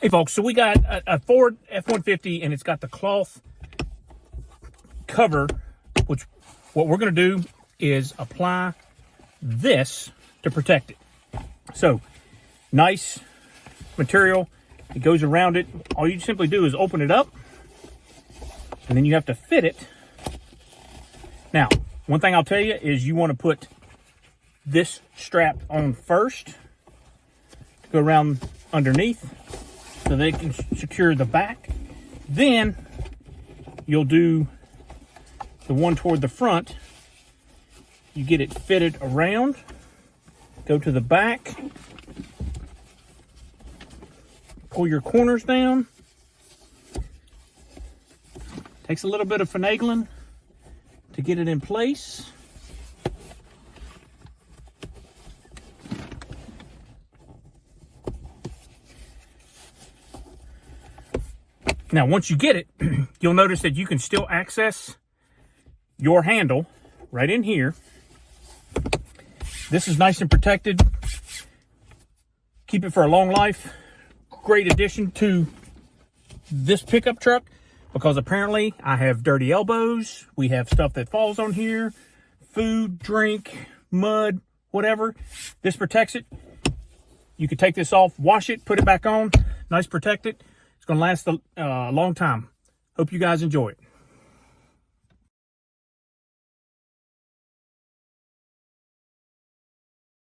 Hey folks, so we got a Ford F-150 and it's got the cloth cover, which what we're going to do is apply this to protect it. So, nice material. It goes around it. All you simply do is open it up and then you have to fit it. Now, one thing I'll tell you is you want to put this strap on first, go around underneath so they can secure the back. Then you'll do the one toward the front. You get it fitted around, go to the back, pull your corners down. Takes a little bit of finagling to get it in place. Now, once you get it, you'll notice that you can still access your handle right in here. This is nice and protected. Keep it for a long life. Great addition to this pickup truck because apparently I have dirty elbows. We have stuff that falls on here, food, drink, mud, whatever. This protects it. You can take this off, wash it, put it back on. Nice protected. It's going to last a long time. Hope you guys enjoy it.